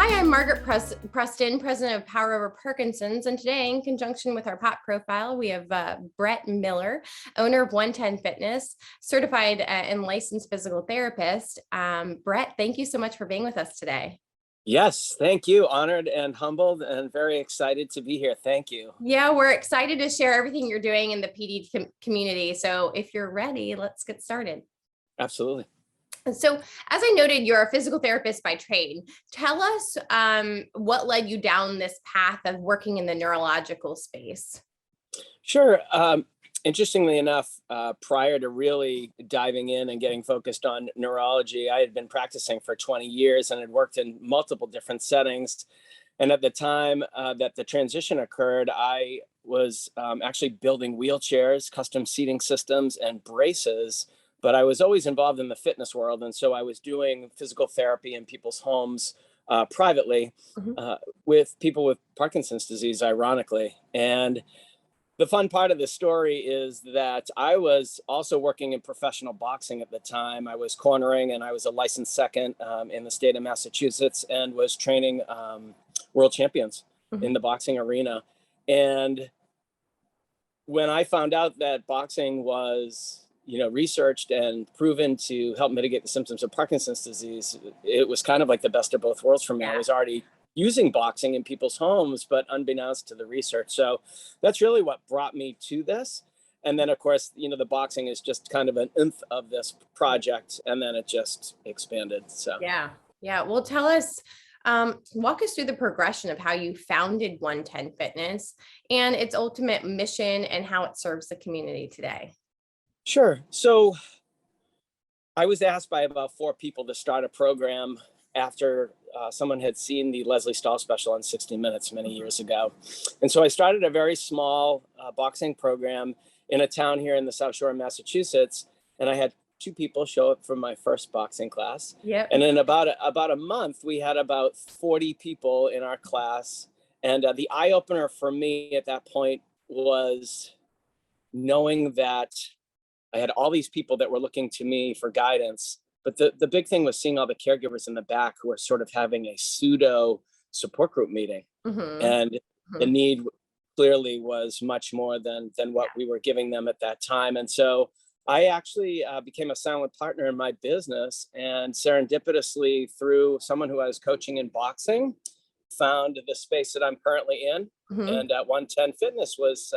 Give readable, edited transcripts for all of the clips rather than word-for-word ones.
Hi, I'm Margaret Preston, president of Power Over Parkinsons. And today, in conjunction with our POP profile, we have Brett Miller, owner of 110 Fitness, certified and licensed physical therapist. Brett, thank you so much for being with us today. Yes, thank you. Honored and humbled and very excited to be here. Thank you. Yeah, we're excited to share everything you're doing in the PD community. So if you're ready, let's get started. Absolutely. So, as I noted, you're a physical therapist by trade. Tell us what led you down this path of working in the neurological space. Sure. Interestingly enough, prior to really diving in and getting focused on neurology, I had been practicing for 20 years and had worked in multiple different settings. And at the time that the transition occurred, I was actually building wheelchairs, custom seating systems, and braces. But I was always involved in the fitness world. And so I was doing physical therapy in people's homes privately with people with Parkinson's disease, ironically. And the fun part of the story is that I was also working in professional boxing at the time. I was cornering and I was a licensed second in the state of Massachusetts and was training world champions in the boxing arena. And when I found out that boxing was, researched and proven to help mitigate the symptoms of Parkinson's disease, it was kind of like the best of both worlds for me. Yeah. I was already using boxing in people's homes, but unbeknownst to the research. So that's really what brought me to this. And then, of course, the boxing is just kind of an nth of this project, and then it just expanded. So yeah. Well, tell us, walk us through the progression of how you founded 110 Fitness and its ultimate mission and how it serves the community today. Sure. So I was asked by about 4 people to start a program after someone had seen the Leslie Stahl special on 60 Minutes many years ago. And so I started a very small boxing program in a town here in the South Shore of Massachusetts. And I had 2 people show up for my first boxing class. Yep. And in about a month, we had about 40 people in our class. And the eye opener for me at that point was knowing that I had all these people that were looking to me for guidance. But the big thing was seeing all the caregivers in the back who were sort of having a pseudo support group meeting. And the need clearly was much more than what we were giving them at that time. And so I actually became a silent partner in my business, and serendipitously, through someone who I was coaching in boxing, found the space that I'm currently in. And 110 Fitness was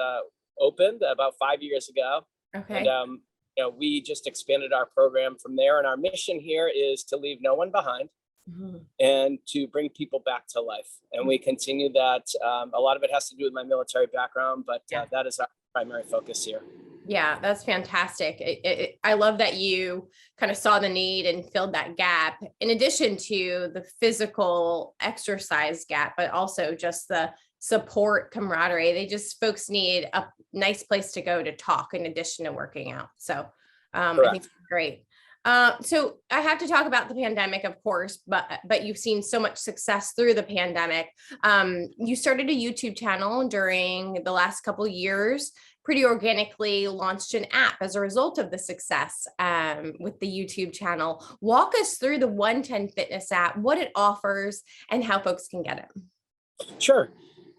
opened about 5 years ago. Okay. And we just expanded our program from there. And our mission here is to leave no one behind and to bring people back to life. And we continue that. A lot of it has to do with my military background, but that is our primary focus here. Yeah, that's fantastic. I love that you kind of saw the need and filled that gap, in addition to the physical exercise gap, but also just the support, camaraderie. Folks need a nice place to go to talk in addition to working out. So I think it's great. So I have to talk about the pandemic, of course, but you've seen so much success through the pandemic. You started a YouTube channel during the last couple of years, pretty organically launched an app as a result of the success with the YouTube channel. Walk us through the 110 Fitness app, what it offers, and how folks can get it. Sure.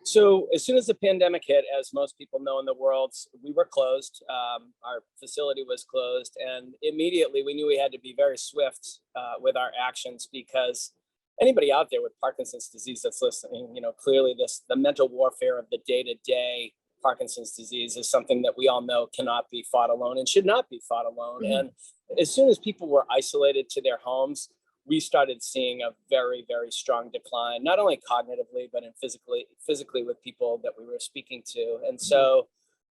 So as soon as the pandemic hit, as most people know in the world, we were closed. Our facility was closed, and immediately we knew we had to be very swift with our actions, because anybody out there with Parkinson's disease that's listening, clearly the mental warfare of the day-to-day Parkinson's disease is something that we all know cannot be fought alone and should not be fought alone. And as soon as people were isolated to their homes, we started seeing a very, very strong decline, not only cognitively, but in physically with people that we were speaking to. And so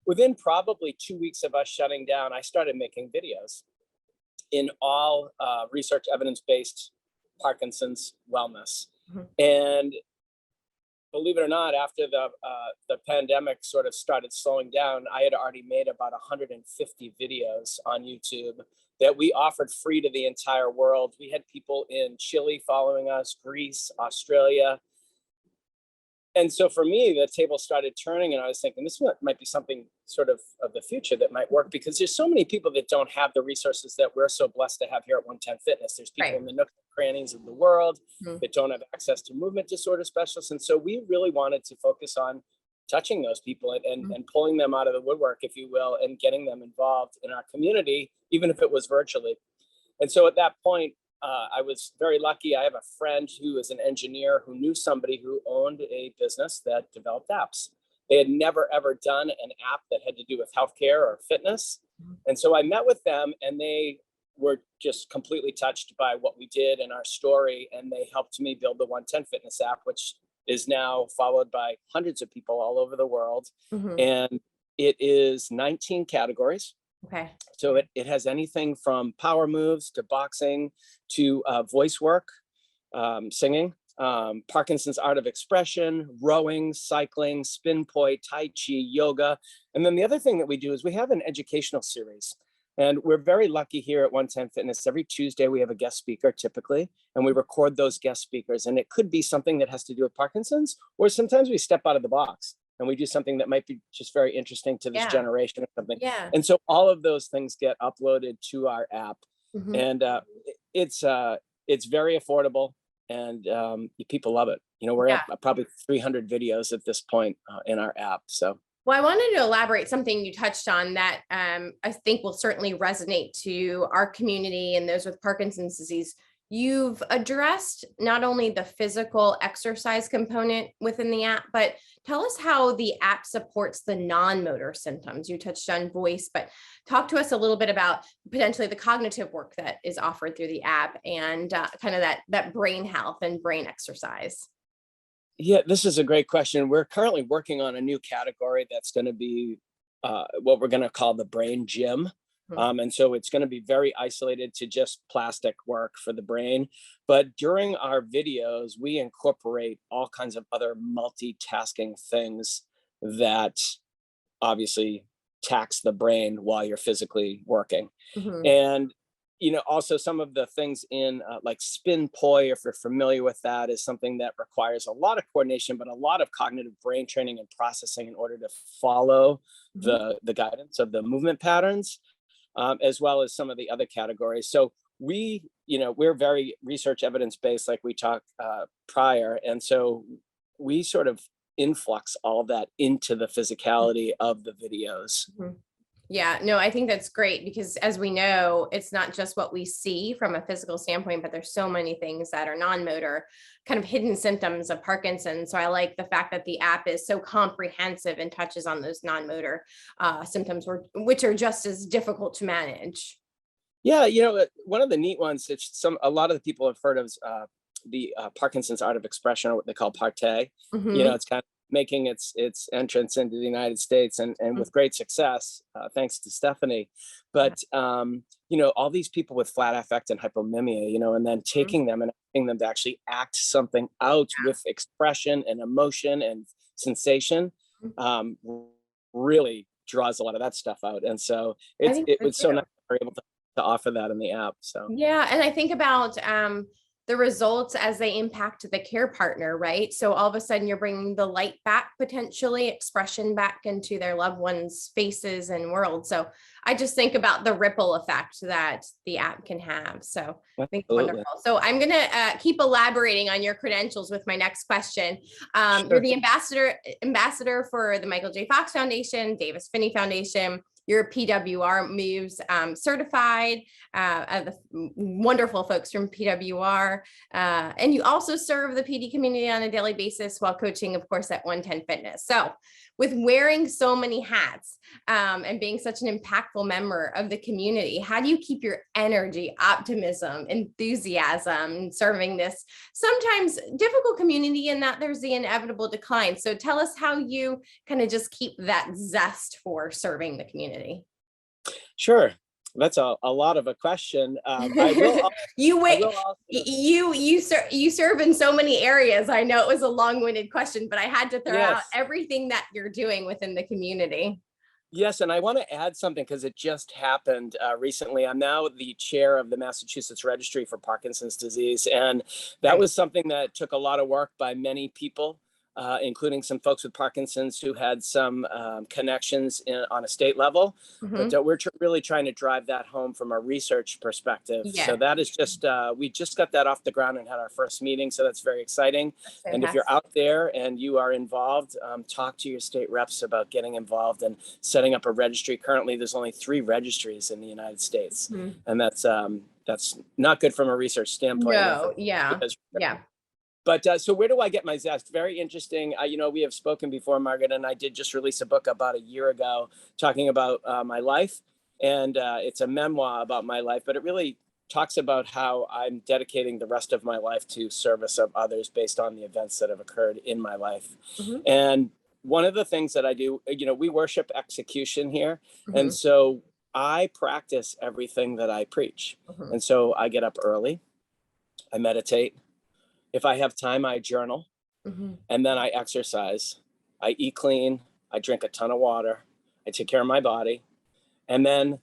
within probably 2 weeks of us shutting down, I started making videos in all research evidence-based Parkinson's wellness. And believe it or not, after the pandemic sort of started slowing down, I had already made about 150 videos on YouTube that we offered free to the entire world. We had people in Chile following us, Greece, Australia, And so for me, the table started turning, and I was thinking this might be something sort of the future that might work, because there's so many people that don't have the resources that we're so blessed to have here at 110 Fitness. There's people Right. in the nooks and crannies of the world Mhm. that don't have access to movement disorder specialists. And so we really wanted to focus on touching those people and pulling them out of the woodwork, if you will, and getting them involved in our community, even if it was virtually. And so at that point, I was very lucky. I have a friend who is an engineer who knew somebody who owned a business that developed apps. They had never, ever done an app that had to do with healthcare or fitness. And so I met with them, and they were just completely touched by what we did and our story. And they helped me build the 110 Fitness app, which is now followed by hundreds of people all over the world. Mhm. And it is 19 categories. Okay. So it has anything from power moves to boxing to voice work, singing, Parkinson's art of expression, rowing, cycling, spin poi, tai chi, yoga. And then the other thing that we do is we have an educational series. And we're very lucky here at 110 Fitness. Every Tuesday we have a guest speaker typically, and we record those guest speakers. And it could be something that has to do with Parkinson's, or sometimes we step out of the box and we do something that might be just very interesting to this Yeah. generation or something. Yeah. And so all of those things get uploaded to our app. Mhm. And it's very affordable, and people love it. You know, we're Yeah. at probably 300 videos at this point in our app. So Well, I wanted to elaborate something you touched on that I think will certainly resonate to our community and those with Parkinson's disease. You've addressed not only the physical exercise component within the app, but tell us how the app supports the non-motor symptoms. You touched on voice, but talk to us a little bit about potentially the cognitive work that is offered through the app, and kind of that brain health and brain exercise. yeah, this is a great question. We're currently working on a new category that's going to be what we're going to call the brain gym. Mhm. And so it's going to be very isolated to just plastic work for the brain. But during our videos, we incorporate all kinds of other multitasking things that obviously tax the brain while you're physically working. Mhm. And also some of the things in like spin poi, if you're familiar with that, is something that requires a lot of coordination, but a lot of cognitive brain training and processing in order to follow Mhm. the guidance of the movement patterns, as well as some of the other categories. So we're very research evidence based, like we talked prior, and so we sort of influx all of that into the physicality of the videos. Mhm. Yeah, no, I think that's great because as we know, it's not just what we see from a physical standpoint, but there's so many things that are non-motor, kind of hidden symptoms of Parkinson's. So I like the fact that the app is so comprehensive and touches on those non-motor symptoms, which are just as difficult to manage. Yeah, one of the neat ones, a lot of the people have heard of the Parkinson's art of expression, or what they call parte. Mhm. It's kind of making its entrance into the United States, and with great success, thanks to Stephanie. But all these people with flat affect and hypomimia, and then Mhm. taking them and asking them to actually act something out with expression and emotion and sensation, um, really draws a lot of that stuff out. And so I it's think it so was so too. nice that we're able to offer that in the app. So Yeah, and I think about the results as they impact the care partner, right? So all of a sudden you're bringing the light back, potentially expression back into their loved ones' faces and world. So I just think about the ripple effect that the app can have. So I think it's absolutely. wonderful. So I'm going to keep elaborating on your credentials with my next question. You're Sure. the ambassador for the Michael J. Fox Foundation, Davis Finney Foundation. You're a PWR Moves certified, the wonderful folks from PWR. And you also serve the PD community on a daily basis while coaching, of course, at 110 Fitness. So with wearing so many hats and being such an impactful member of the community, how do you keep your energy, optimism, enthusiasm, serving this sometimes difficult community, and that there's the inevitable decline? So tell us how you kind of just keep that zest for serving the community. Sure. That's a lot of a question. I will. You I wait. will also. You serve in so many areas. I know it was a long-winded question, but I had to throw out Yes. everything that you're doing within the community. Yes, and I want to add something because it just happened recently. I'm now the chair of the Massachusetts Registry for Parkinson's Disease, and that Right. was something that took a lot of work by many people. including some folks with Parkinson's who had some connections on a state level. Mhm. But we're really trying to drive that home from a research perspective. Yeah. So that is just, we just got that off the ground and had our first meeting. So that's very exciting. That's And if you're fantastic. out there and you are involved, talk to your state reps about getting involved and setting up a registry. Currently, there's only 3 registries in the United States. Mhm. And that's not good from a research standpoint. No, yeah, yeah. But so where do I get my zest? Very interesting. We have spoken before, Margaret, and I did just release a book about a year ago talking about my life. And it's a memoir about my life, but it really talks about how I'm dedicating the rest of my life to service of others based on the events that have occurred in my life. Mhm. And one of the things that I do, we worship execution here. And Mhm. so I practice everything that I preach. Mhm. And so I get up early, I meditate. If I have time, I journal, Mhm. and then I exercise. I eat clean. I drink a ton of water. I take care of my body. And then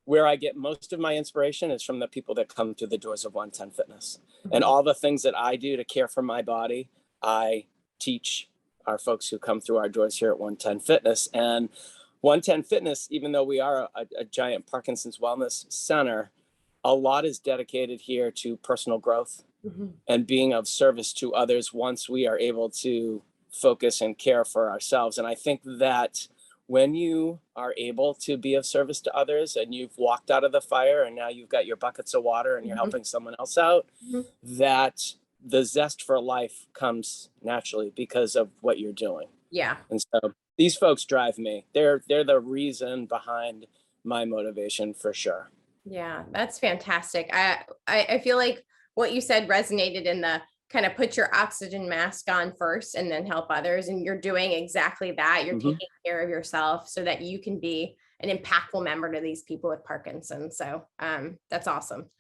where I get most of my inspiration is from the people that come through the doors of 110 Fitness. And Mhm. all the things that I do to care for my body, I teach our folks who come through our doors here at 110 Fitness. And 110 Fitness, even though we are a giant Parkinson's wellness center, a lot is dedicated here to personal growth Mhm. and being of service to others once we are able to focus and care for ourselves. And I think that when you are able to be of service to others and you've walked out of the fire and now you've got your buckets of water and you're Mhm. helping someone else out, Mhm. that the zest for life comes naturally because of what you're doing. Yeah. And so these folks drive me. They're the reason behind my motivation for sure. Yeah, that's fantastic. I feel like what you said resonated in the kind of put your oxygen mask on first and then help others. And you're doing exactly that. You're Mhm. taking care of yourself so that you can be an impactful member to these people with Parkinson's. So that's awesome.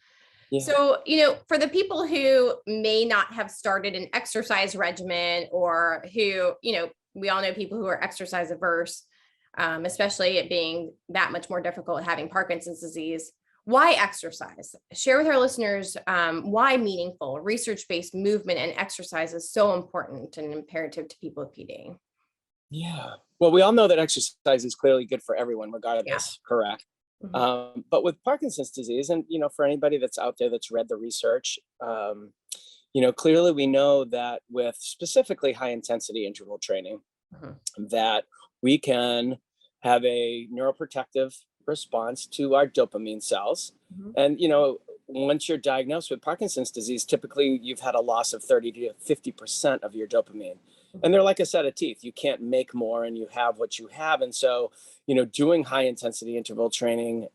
Yeah. So, for the people who may not have started an exercise regimen or who, we all know people who are exercise averse, especially it being that much more difficult having Parkinson's disease. Why exercise? Share with our listeners why meaningful, research-based movement and exercise is so important and imperative to people with PD. Yeah. Well, we all know that exercise is clearly good for everyone, Yeah. regardless, correct? Mhm. But with Parkinson's disease, and for anybody that's out there that's read the research, clearly we know that with specifically high intensity interval training, Mhm. that we can have a neuroprotective response to our dopamine cells. Mhm. And once you're diagnosed with Parkinson's disease, typically you've had a loss of 30 to 50% of your dopamine. And they're like a set of teeth. You can't make more and you have what you have. And so, doing high intensity interval training,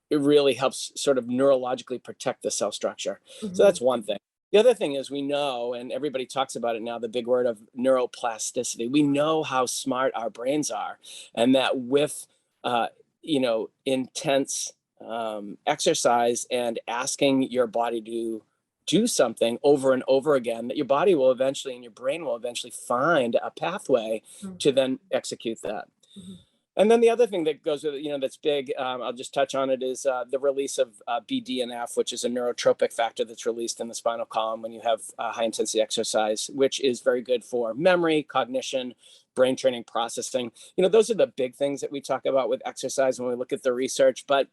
it really helps sort of neurologically protect the cell structure. So Mhm. that's one thing. The other thing is we know, and everybody talks about it now, the big word of neuroplasticity. We know how smart our brains are, and that with intense exercise and asking your body to do something over and over again, that your body will eventually and your brain will eventually find a pathway Mhm. to then execute that. Mhm. And then the other thing that goes with it, that's big, I'll just touch on it, is the release of BDNF, which is a neurotropic factor that's released in the spinal column when you have high intensity exercise, which is very good for memory, cognition, brain training, processing. Those are the big things that we talk about with exercise when we look at the research. But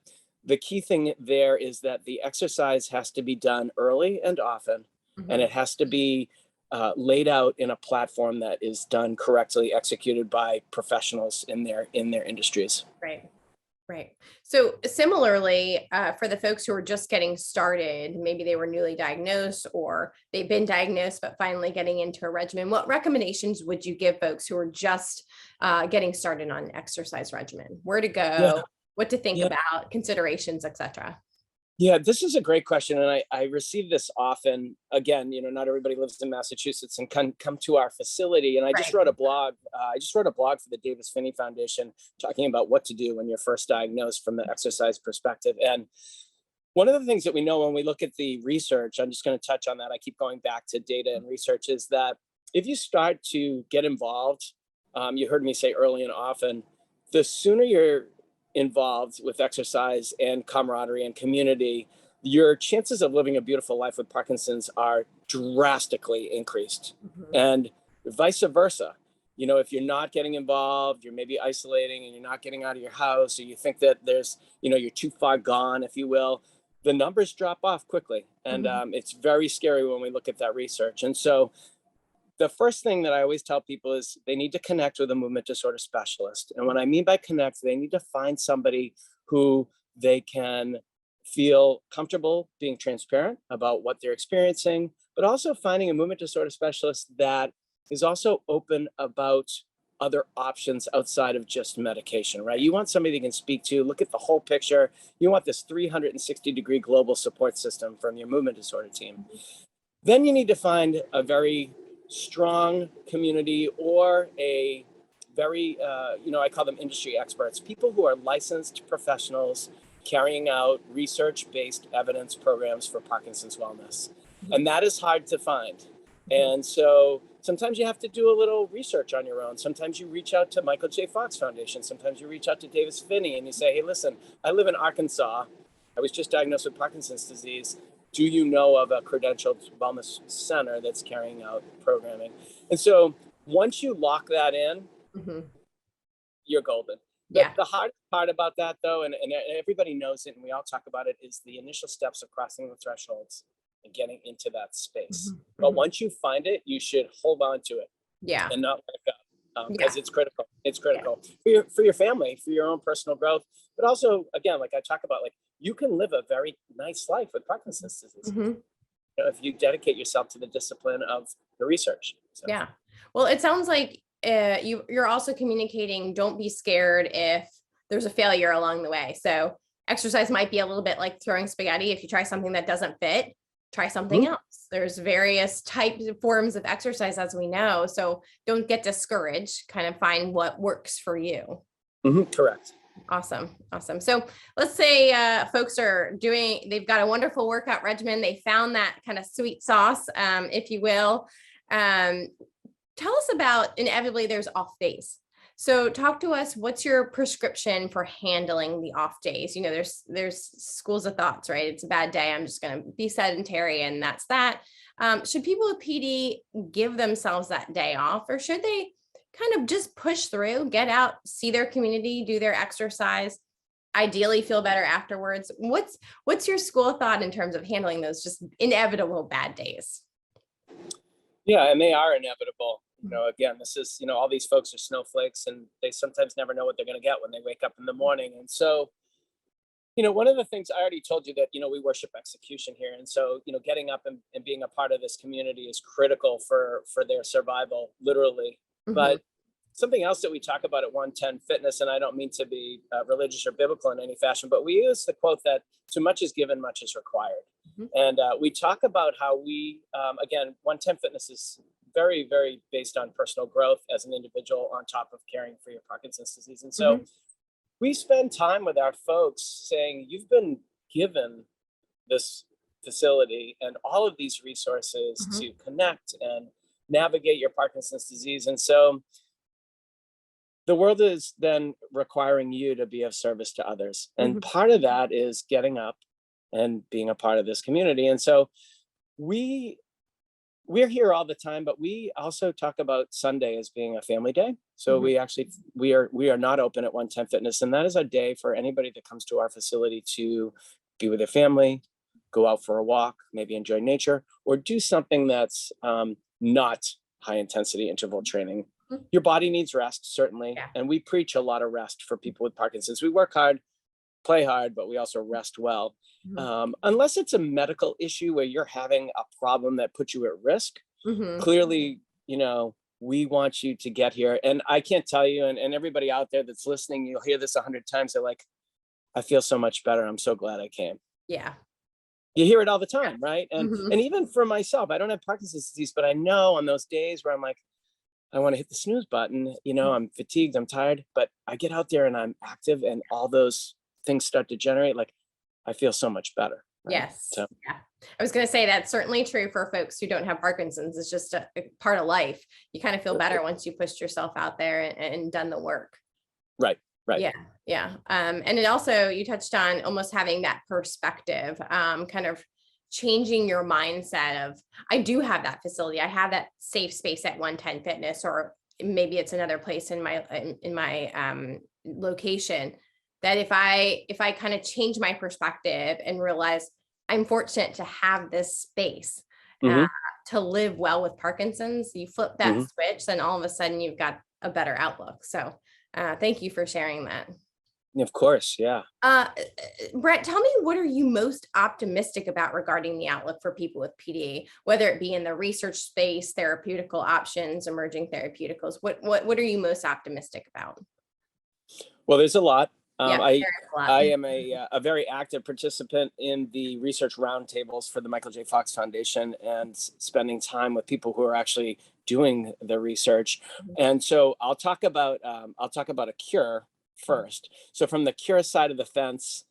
the key thing there is that the exercise has to be done early and often, and Mhm. it has to be laid out in a platform that is done correctly, executed by professionals in their industries. Right. Right. So similarly, for the folks who are just getting started, maybe they were newly diagnosed or they've been diagnosed, but finally getting into a regimen, what recommendations would you give folks who are just getting started on an exercise regimen? Where to Yeah, go, what to think yeah, about, considerations, etc. yeah. This is a great question, and I receive this often. Again, not everybody lives in Massachusetts and can come to our facility. And I just Right. wrote a blog. I just wrote a blog for the Davis Finney Foundation talking about what to do when you're first diagnosed from the exercise perspective. And one of the things that we know when we look at the research, I'm just going to touch on that. I keep going back to data and research, is that if you start to get involved, you heard me say early and often, the sooner you're involved with exercise and camaraderie and community, your chances of living a beautiful life with Parkinson's are drastically increased. Mhm. And Vice versa. If you're not getting involved, you're maybe isolating and you're not getting out of your house, or you think that you're too far gone, if you will, the numbers drop off quickly. And it's very scary when we look at that research. And so the first thing that I always tell people is they need to connect with a movement disorder specialist. And what I mean by connect, they need to find somebody who they can feel comfortable being transparent about what they're experiencing, but also finding a movement disorder specialist that is also open about other options outside of just medication, right? You want somebody that can speak to, look at the whole picture. You want this 360-degree global support system from your movement disorder team. Then you need to find a very strong community or a very, I call them industry experts, people who are licensed professionals carrying out research-based evidence programs for Parkinson's wellness. And that is hard to find. And so sometimes you have to do a little research on your own. Sometimes you reach out to Michael J. Fox Foundation. Sometimes you reach out to Davis Finney and you say, hey, listen, I live in Arkansas. I was just diagnosed with Parkinson's disease. Do you know of a credentialed wellness center that's carrying out programming? And so once you lock that in, you're golden. The hardest part about that, though, and everybody knows it, and we all talk about it, is the initial steps of crossing the thresholds and getting into that space. But once you find it, you should hold on to it and not let it go, because it's critical. It's critical for your family, for your own personal growth, but also, again, like I talk about, like you can live a very nice life with Parkinson's disease if you dedicate yourself to the discipline of the research. So. Yeah. Well, it sounds like you're also communicating, don't be scared if there's a failure along the way. So exercise might be a little bit like throwing spaghetti. If you try something that doesn't fit, try something else. There's various types of forms of exercise, as we know. So don't get discouraged, kind of find what works for you. Correct. Awesome. So let's say folks they've got a wonderful workout regimen. They found that kind of sweet sauce, if you will. Tell us about, inevitably there's off days. So talk to us, what's your prescription for handling the off days? There's schools of thoughts, right? It's a bad day, I'm just going to be sedentary and that's that. Should people with PD give themselves that day off, or should they kind of just push through, get out, see their community, do their exercise, ideally feel better afterwards? What's your school of thought in terms of handling those just inevitable bad days? Yeah, and they are inevitable. Again, this is, all these folks are snowflakes and they sometimes never know what they're going to get when they wake up in the morning. And so, one of the things I already told you that, we worship execution here. And so, getting up and being a part of this community is critical for their survival, literally. But something else that we talk about at 110 Fitness, and I don't mean to be religious or biblical in any fashion, but we use the quote that too much is given, much is required. And we talk about how we, again, 110 Fitness is very, very based on personal growth as an individual on top of caring for your Parkinson's disease. And so we spend time with our folks saying, you've been given this facility and all of these resources to connect and navigate your Parkinson's disease. And so the world is then requiring you to be of service to others. And part of that is getting up and being a part of this community. And so we're here all the time, but we also talk about Sunday as being a family day. So we are not open at 110 Fitness. And that is a day for anybody that comes to our facility to be with their family, go out for a walk, maybe enjoy nature, or do something that's not high intensity interval training. Your body needs rest, certainly. Yeah. And we preach a lot of rest for people with Parkinson's. We work hard, play hard, but we also rest well. Unless it's a medical issue where you're having a problem that puts you at risk, clearly, we want you to get here. And I can't tell you, and everybody out there that's listening, you'll hear this 100 times. They're like, I feel so much better. I'm so glad I came. Yeah. You hear it all the time, right? And even for myself, I don't have Parkinson's disease, but I know on those days where I'm like, I want to hit the snooze button, I'm fatigued, I'm tired, but I get out there and I'm active and all those things start to generate, like, I feel so much better. Right? Yes. So. Yeah. I was going to say that's certainly true for folks who don't have Parkinson's. It's just a part of life. You kind of feel better once you pushed yourself out there and done the work. Right. Yeah. Yeah. And it also, you touched on almost having that perspective, kind of changing your mindset of, I do have that facility, I have that safe space at 110 Fitness, or maybe it's another place in my location, that if I kind of change my perspective and realize I'm fortunate to have this space Mm-hmm. to live well with Parkinson's, you flip that Mm-hmm. switch, then all of a sudden you've got a better outlook. So thank you for sharing that. Of course. Yeah. Brett, tell me, what are you most optimistic about regarding the outlook for people with PDA, whether it be in the research space, therapeutical options, emerging therapeuticals? What are you most optimistic about? Well, there's a lot. Yeah, I there's a lot. I am a very active participant in the research roundtables for the Michael J. Fox Foundation, and spending time with people who are actually doing the research. And so I'll talk about a cure first. So from the cure side of the fence,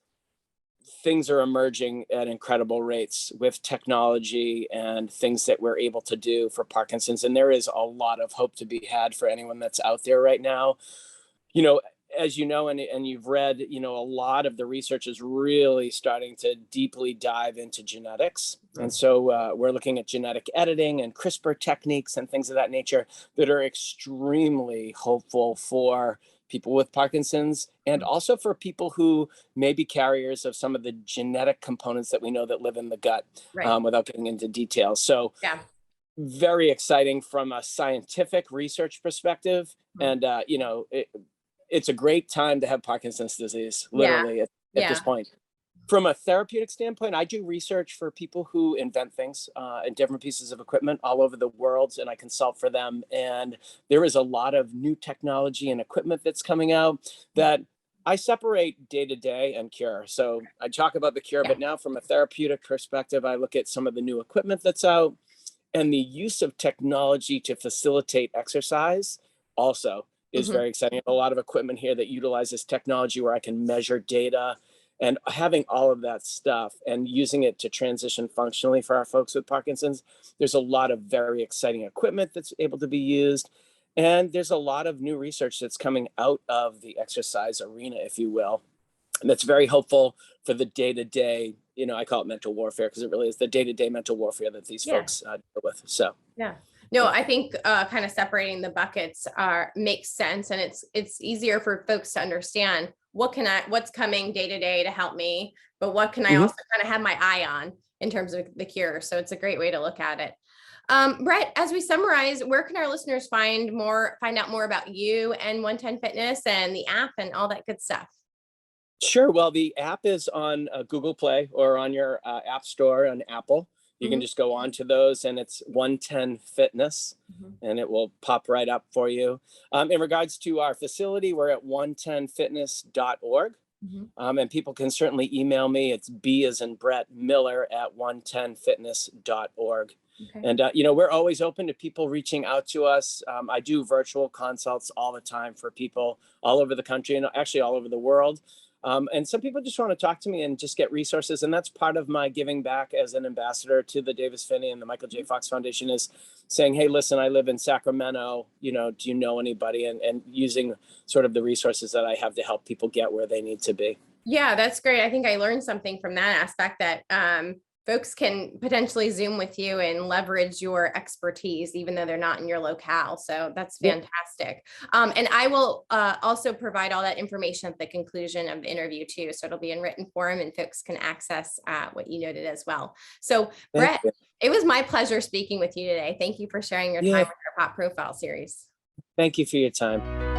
things are emerging at incredible rates with technology and things that we're able to do for Parkinson's. And there is a lot of hope to be had for anyone that's out there right now. You know, as you know, and you've read, a lot of the research is really starting to deeply dive into genetics. And so we're looking at genetic editing and CRISPR techniques and things of that nature that are extremely hopeful for people with Parkinson's, and also for people who may be carriers of some of the genetic components that we know that live in the gut, Right. without getting into details. So Yeah. very exciting from a scientific research perspective. And, it's a great time to have Parkinson's disease, literally, at this point. From a therapeutic standpoint, I do research for people who invent things and different pieces of equipment all over the world, and I consult for them. And there is a lot of new technology and equipment that's coming out that I separate day to day and cure. So I talk about the cure, but now from a therapeutic perspective, I look at some of the new equipment that's out, and the use of technology to facilitate exercise also is very exciting. A lot of equipment here that utilizes technology where I can measure data, and having all of that stuff and using it to transition functionally for our folks with Parkinson's. There's a lot of very exciting equipment that's able to be used. And there's a lot of new research that's coming out of the exercise arena, if you will. And that's very hopeful for the day-to-day, I call it mental warfare, because it really is the day-to-day mental warfare that these folks deal with. So, no, I think kind of separating the buckets makes sense, and it's easier for folks to understand what's coming day to day to help me, but what can I also kind of have my eye on in terms of the cure. So it's a great way to look at it. Brett, as we summarize, where can our listeners find out more about you and 110 Fitness and the app and all that good stuff? Sure. Well, the app is on Google Play or on your app store on Apple. You can just go on to those, and it's 110 Fitness, and it will pop right up for you. In regards to our facility, we're at 110fitness.org. And people can certainly email me. It's B as in Brett Miller at 110fitness.org. And, we're always open to people reaching out to us. I do virtual consults all the time for people all over the country and actually all over the world. And some people just want to talk to me and just get resources. And that's part of my giving back as an ambassador to the Davis Finney and the Michael J. Fox Foundation, is saying, hey, listen, I live in Sacramento. Do you know anybody? And using sort of the resources that I have to help people get where they need to be. Yeah, that's great. I think I learned something from that aspect, that folks can potentially Zoom with you and leverage your expertise, even though they're not in your locale. So that's fantastic. And I will also provide all that information at the conclusion of the interview too. So it'll be in written form and folks can access what you noted as well. So Brett, it was my pleasure speaking with you today. Thank you for sharing your time with our Pop Profile series. Thank you for your time.